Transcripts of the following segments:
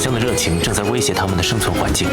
乡的热情正在威胁他们的生存环境。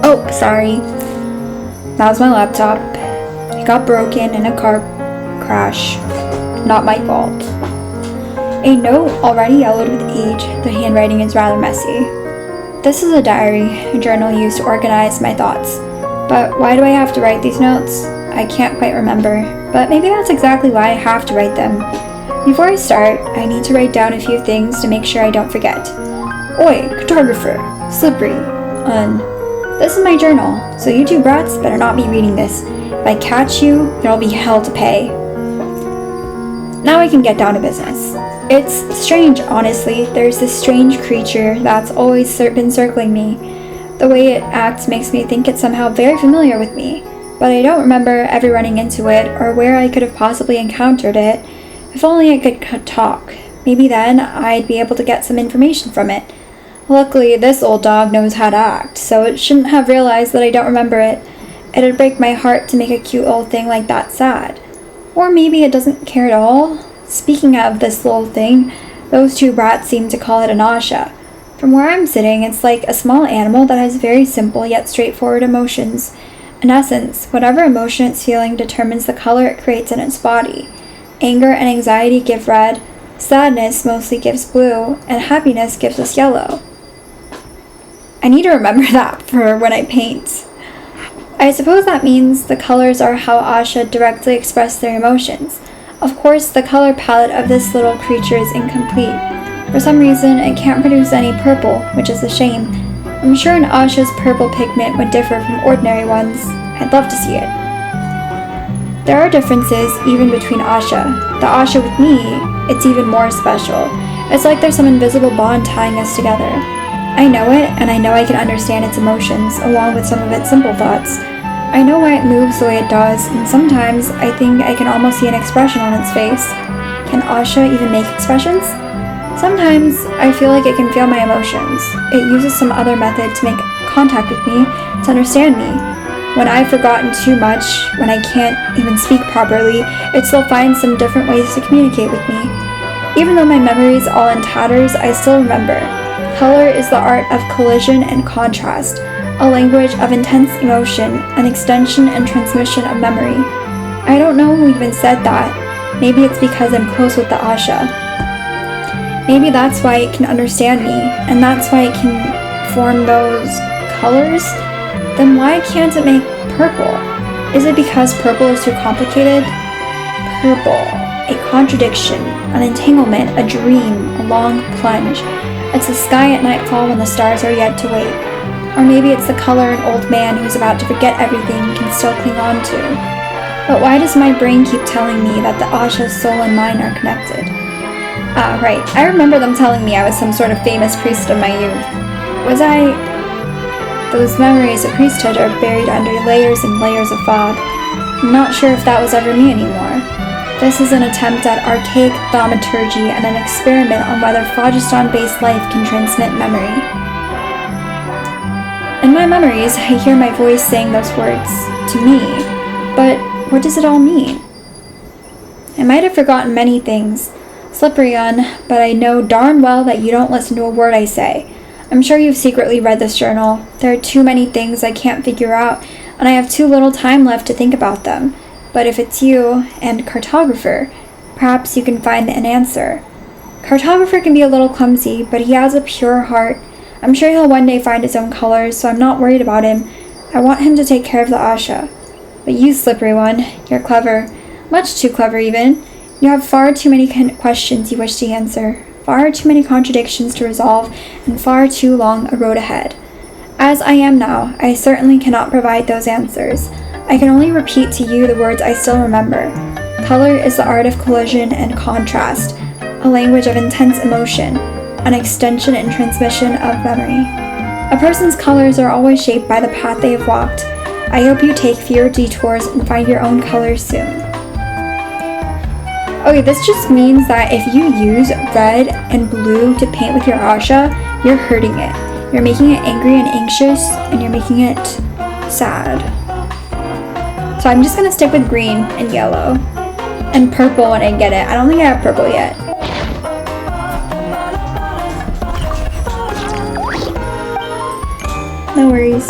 Oh, sorry. That was my laptop. It got broken in a car crash. Not my fault. A note already yellowed with age. The handwriting is rather messy. This is a diary, a journal used to organize my thoughts. But why do I have to write these notes? I can't quite remember, but maybe that's exactly why I have to write them. Before I start, I need to write down a few things to make sure I don't forget. Oi, cartographer, slippery, this is my journal, so you two brats better not be reading this. If I catch you, there'll be hell to pay. Now I can get down to business. It's strange, honestly. There's this strange creature that's always been circling me. The way it acts makes me think it's somehow very familiar with me, but I don't remember ever running into it or where I could have possibly encountered it. If only I could talk. Maybe then I'd be able to get some information from it. Luckily, this old dog knows how to act, so it shouldn't have realized that I don't remember it. It'd break my heart to make a cute little thing like that sad. Or maybe it doesn't care at all. Speaking of this little thing, those two brats seem to call it an Asha. From where I'm sitting, it's like a small animal that has very simple yet straightforward emotions. In essence, whatever emotion it's feeling determines the color it creates in its body. Anger and anxiety give red, sadness mostly gives blue, and happiness gives us yellow. I need to remember that for when I paint. I suppose that means the colors are how Asha directly express their emotions. Of course, the color palette of this little creature is incomplete. For some reason, it can't produce any purple, which is a shame. I'm sure an Asha's purple pigment would differ from ordinary ones. I'd love to see it. There are differences even between Asha. The Asha with me, it's even more special. It's like there's some invisible bond tying us together. I know it, and I know I can understand its emotions, along with some of its simple thoughts. I know why it moves the way it does, and sometimes I think I can almost see an expression on its face. Can Asha even make expressions? Sometimes I feel like it can feel my emotions. It uses some other method to make contact with me, to understand me. When I've forgotten too much, when I can't even speak properly, it still finds some different ways to communicate with me. Even though my memory is all in tatters, I still remember. Color is the art of collision and contrast, a language of intense emotion, an extension and transmission of memory. I don't know who even said that. Maybe it's because I'm close with the Asha. Maybe that's why it can understand me, and that's why it can form those colors. Then why can't it make purple? Is it because purple is too complicated? Purple, a contradiction, an entanglement, a dream, a long plunge. It's the sky at nightfall when the stars are yet to wake. Or maybe it's the color an old man who's about to forget everything can still cling on to. But why does my brain keep telling me that the Asha's soul and mine are connected? Ah, right. I remember them telling me I was some sort of famous priest of my youth. Was I? Those memories of priesthood are buried under layers and layers of fog. I'm not sure if that was ever me anymore. This is an attempt at archaic thaumaturgy and an experiment on whether phlogiston-based life can transmit memory. In my memories, I hear my voice saying those words to me, but what does it all mean? I might have forgotten many things, slippery on, but I know darn well that you don't listen to a word I say. I'm sure you've secretly read this journal. There are too many things I can't figure out, and I have too little time left to think about them. But if it's you, and cartographer, perhaps you can find an answer. Cartographer can be a little clumsy, but he has a pure heart. I'm sure he'll one day find his own colors, so I'm not worried about him. I want him to take care of the Asha. But you, slippery one, you're clever. Much too clever, even. You have far too many questions you wish to answer, far too many contradictions to resolve, and far too long a road ahead. As I am now, I certainly cannot provide those answers. I can only repeat to you the words I still remember. Color is the art of collision and contrast, a language of intense emotion, an extension and transmission of memory. A person's colors are always shaped by the path they have walked. I hope you take fewer detours and find your own colors soon. Okay, this just means that if you use red and blue to paint with your Asha, you're hurting it. You're making it angry and anxious, and you're making it sad. So I'm just gonna stick with green and yellow. And purple when I get it. I don't think I have purple yet. No worries.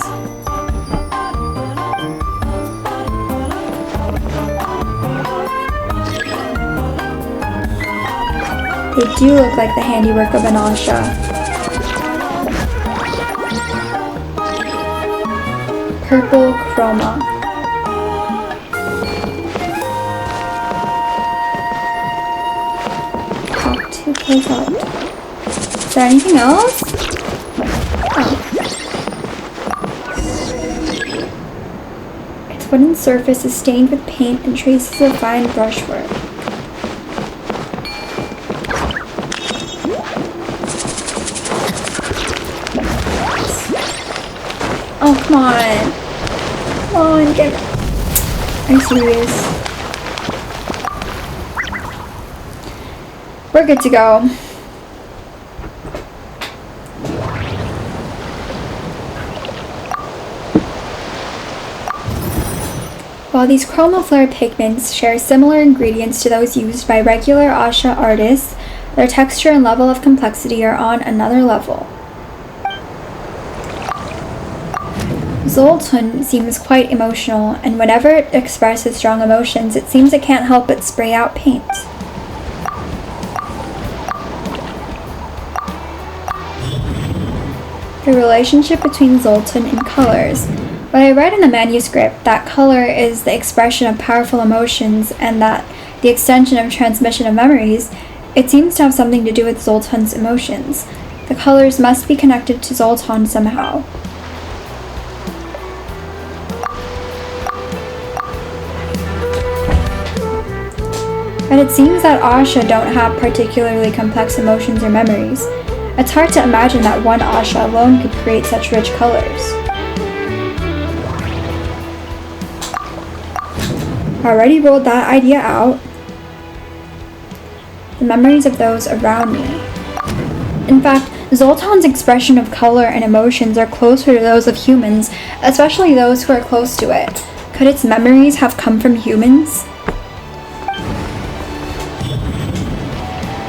They do look like the handiwork of an Asha. Purple Chroma. Talk to close up. Is there anything else? Oh. Its wooden surface is stained with paint and traces of fine brushwork. Oh, come on. Come on, get it. Are you serious? We're good to go. While these chromaflare pigments share similar ingredients to those used by regular Asha artists, their texture and level of complexity are on another level. Zoltan seems quite emotional, and whenever it expresses strong emotions, it seems it can't help but spray out paint. The relationship between Zoltan and colors. What I read in the manuscript, that color is the expression of powerful emotions and that the extension of transmission of memories, it seems to have something to do with Zoltan's emotions. The colors must be connected to Zoltan somehow. But it seems that Asha don't have particularly complex emotions or memories. It's hard to imagine that one Asha alone could create such rich colors. Already rolled that idea out. The memories of those around me. In fact, Zoltan's expression of color and emotions are closer to those of humans, especially those who are close to it. Could its memories have come from humans?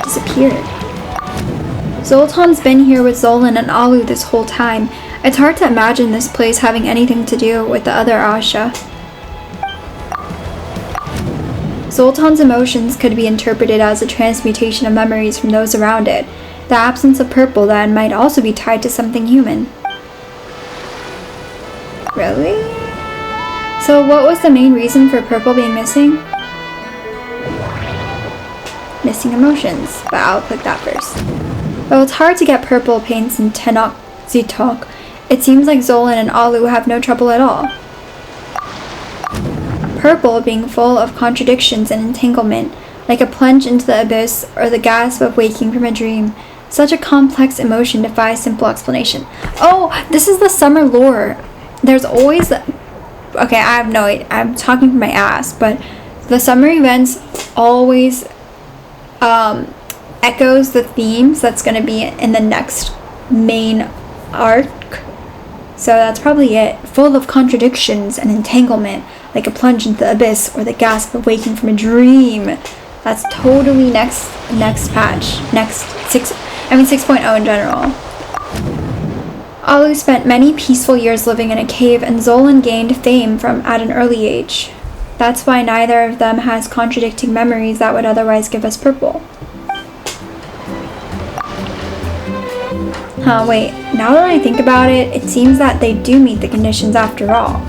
Disappeared. Zoltan's been here with Zolan and Alu this whole time. It's hard to imagine this place having anything to do with the other Asha. Zoltan's emotions could be interpreted as a transmutation of memories from those around it. The absence of purple then might also be tied to something human. Really? So what was the main reason for purple being missing? Missing emotions, but I'll click that first. Though it's hard to get purple paints in Tenok Zitok, it seems like Zolan and Alu have no trouble at all. Purple being full of contradictions and entanglement, like a plunge into the abyss or the gasp of waking from a dream. Such a complex emotion defies simple explanation. Oh, this is the summer lore. There's always the... Okay, I have no idea. I'm talking from my ass, but the summer events always echoes the themes that's going to be in the next main arc. So that's probably it. Full of contradictions and entanglement, like a plunge into the abyss or the gasp of waking from a dream. That's totally next patch. 6.0 in general. Alu spent many peaceful years living in a cave, and Zolan gained fame from at an early age. That's why neither of them has contradicting memories that would otherwise give us purple. Wait, now that I think about it, it seems that they do meet the conditions after all.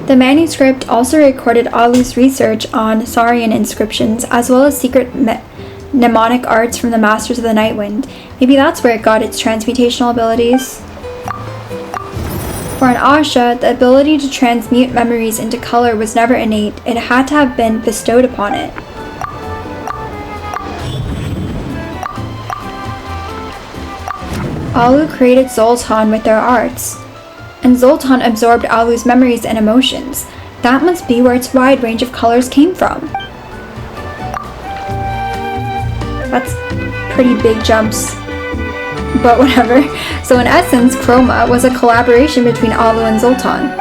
The manuscript also recorded Alu's research on Saurian inscriptions, as well as secret mnemonic arts from the Masters of the Nightwind. Maybe that's where it got its transmutational abilities. For an Asha, the ability to transmute memories into color was never innate, it had to have been bestowed upon it. Alu created Zoltan with their arts, and Zoltan absorbed Alu's memories and emotions. That must be where its wide range of colors came from. That's pretty big jumps, but whatever. So in essence, Chroma was a collaboration between Alu and Zoltan.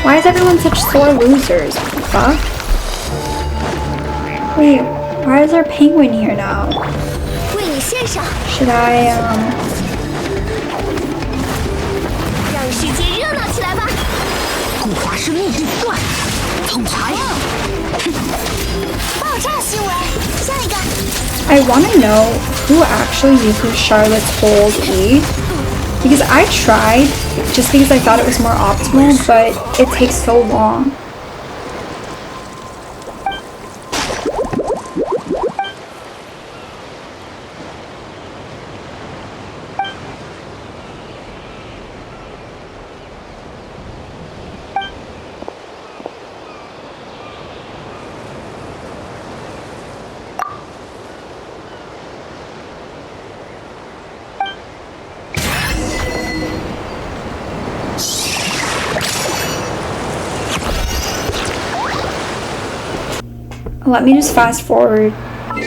Why is everyone such sore losers? What the fuck? Wait, why is our penguin here now? Should I, 让世界热闹起来吧！故华生命力不断，通牌！爆炸行为，下一个。I want to know who actually uses Charlotte's hold E. Because I tried, just because I thought it was more optimal, but it takes so long. Let me just fast forward,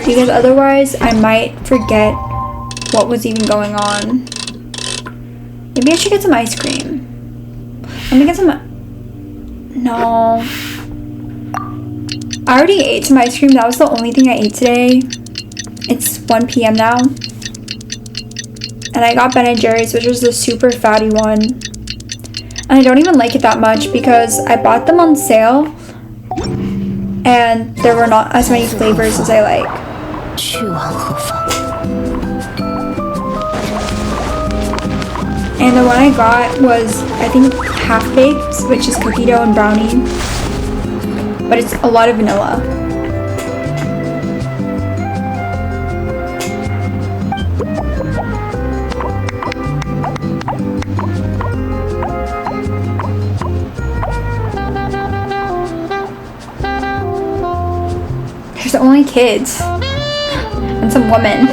because otherwise I might forget what was even going on. Maybe I should get some ice cream. Let me get some... No. I already ate some ice cream. That was the only thing I ate today. It's 1 p.m. now. And I got Ben & Jerry's, which was the super fatty one. And I don't even like it that much because I bought them on sale. And there were not as many flavors as I like. And the one I got was, I think, half-baked, which is cookie dough and brownie. But it's a lot of vanilla. There's only kids and some women.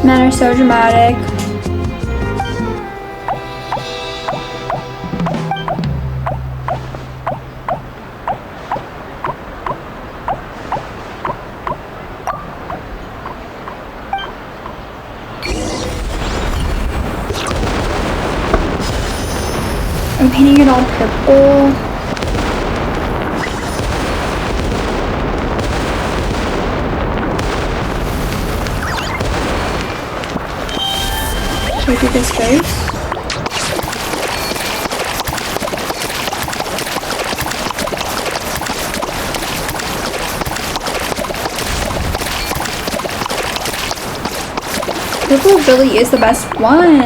Men are so dramatic. I'm painting it all purple. Should I do this first? Purple really is the best one.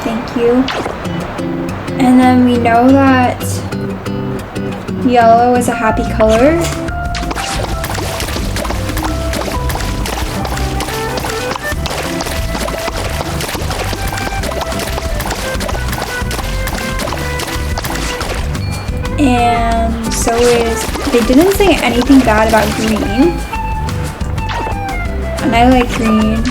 Thank you. And then we know that yellow is a happy color. so is, they didn't say anything bad about green. And I like green.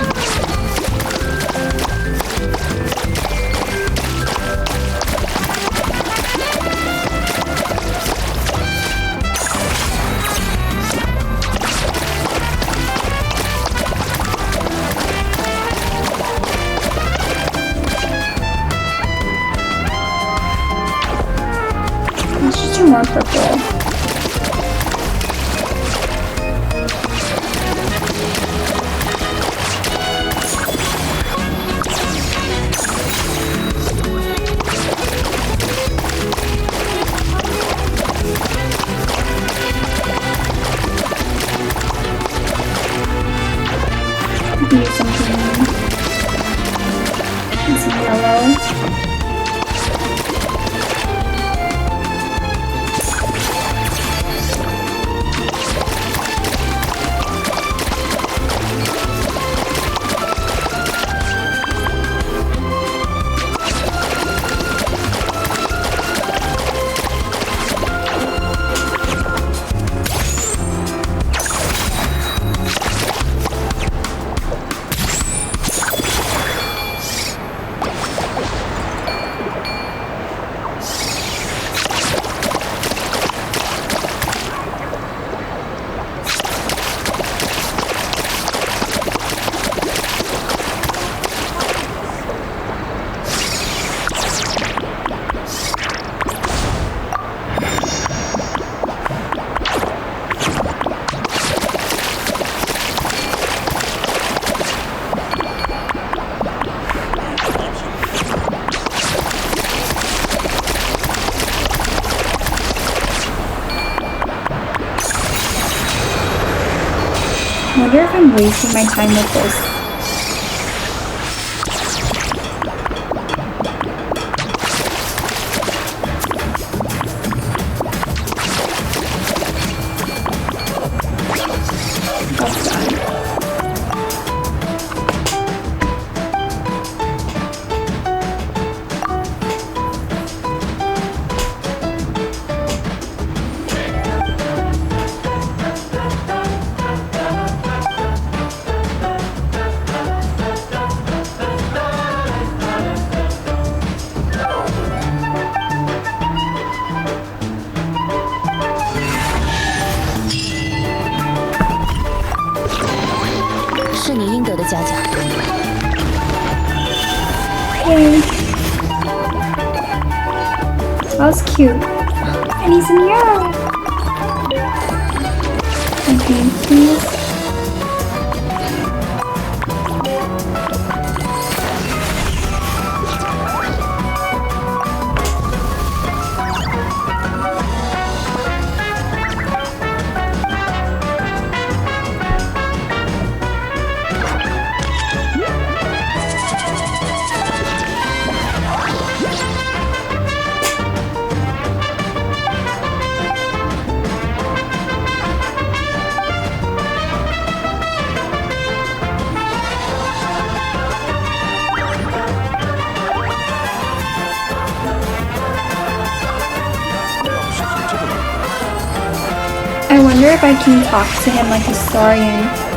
Let's just do more purple. Use some green and some yellow. I wonder if I'm wasting my time with this. That's done. Yay. That was cute. I need some yellow. Okay, please. I wonder if I can talk to him like a historian.